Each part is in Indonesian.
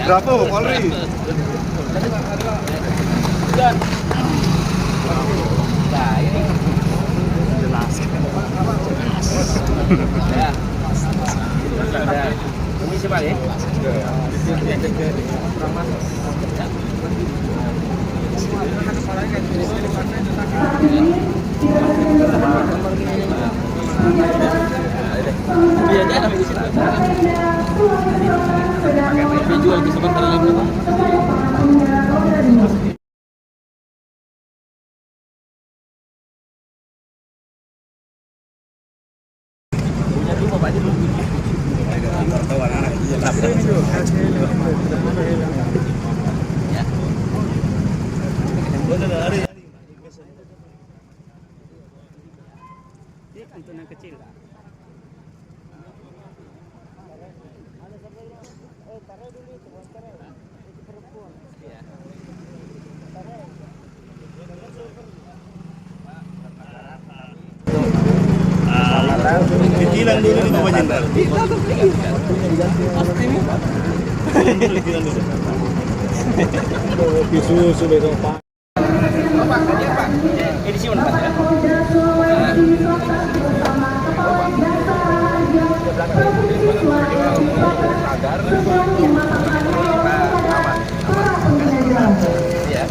Bravo, Polri. Nah, ini jelas. Ya. Ini siapa ya? Jual ke sebentar lagi. Punya dulu Pak dulu. Ya. Dia kantun yang kecil. Taruh dulu itu, itu perempuan. Iya. Ditilang dulu nih Bapak Jenderal. Ditilang dulu. Susu besok Pak. Pak, dia Pak. Edisi mana Pak ya? Agar ya.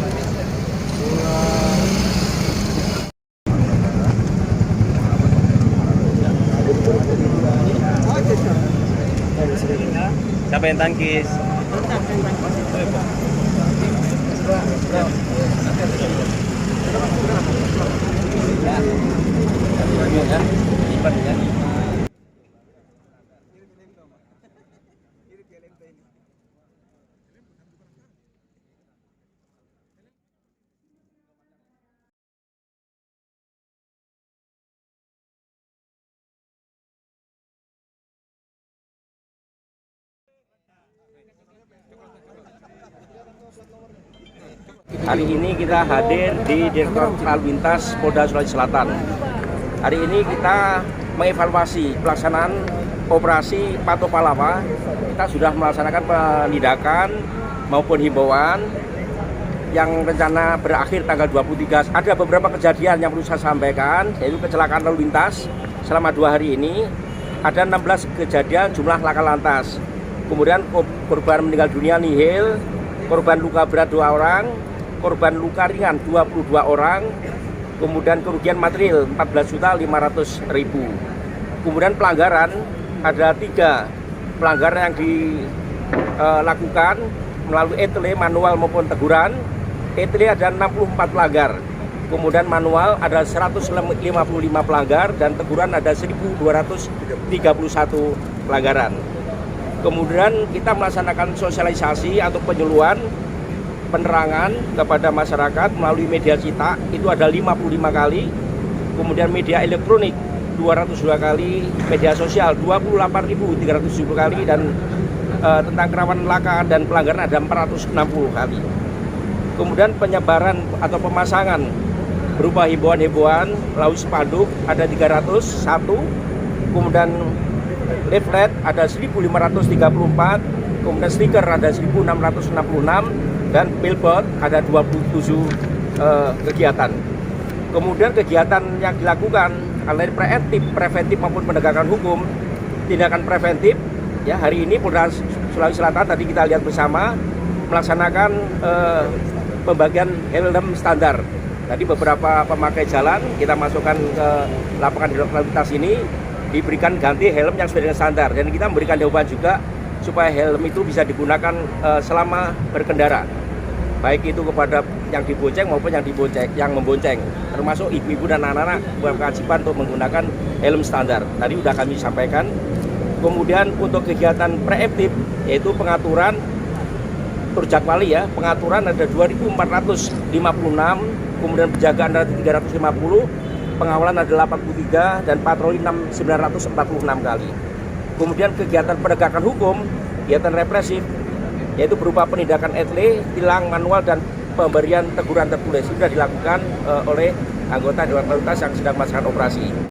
Siapa yang tangkis? Hari ini kita hadir di Direktorat Lalu Lintas Polda Sulawesi Selatan. Hari ini kita mengevaluasi pelaksanaan operasi Patuh Palapa. Kita sudah melaksanakan penindakan maupun himbauan yang rencana berakhir tanggal 23. Ada beberapa kejadian yang perlu saya sampaikan, yaitu kecelakaan lalu lintas selama 2 hari ini. Ada 16 kejadian jumlah laka lantas. Kemudian korban meninggal dunia nihil, korban luka berat 2 orang, korban luka ringan 22 orang, kemudian kerugian material 14.500.000. Kemudian pelanggaran ada 3 pelanggaran yang dilakukan melalui ETLE manual maupun teguran. ETLE ada 64 pelanggar, kemudian manual ada 155 pelanggar dan teguran ada 1.231 pelanggaran. Kemudian kita melaksanakan sosialisasi atau penyuluhan penerangan kepada masyarakat melalui media cetak itu ada 55 kali, kemudian media elektronik 202 kali, media sosial 28.370 kali, dan tentang kerawanan laka dan pelanggaran ada 460 kali. Kemudian penyebaran atau pemasangan berupa himbauan-himbauan melalui spanduk ada 301, kemudian leaflet ada 1.534, kemudian stiker ada 1.666, dan billboard ada 27 kegiatan. Kemudian kegiatan yang dilakukan antara preventif maupun penegakan hukum. Tindakan preventif, ya, hari ini Polda Sulawesi Selatan tadi kita lihat bersama melaksanakan pembagian helm standar. Tadi beberapa pemakai jalan kita masukkan ke lapangan lalu lintas ini diberikan ganti helm yang sesuai dengan standar, dan kita memberikan jawaban juga supaya helm itu bisa digunakan selama berkendara, baik itu kepada yang dibonceng maupun yang membonceng, termasuk ibu-ibu dan anak-anak berkewajiban untuk menggunakan helm standar. Tadi sudah kami sampaikan. Kemudian untuk kegiatan preemptif, yaitu pengaturan turjakwali, ya, pengaturan ada 2.456, kemudian penjagaan ada 350, pengawalan ada 83, dan patroli 946 kali. Kemudian kegiatan penegakan hukum, kegiatan represif, yaitu berupa penindakan ETLE, tilang manual, dan pemberian teguran tertulis sudah dilakukan oleh anggota Dewan Lalu Lintas yang sedang melaksanakan operasi.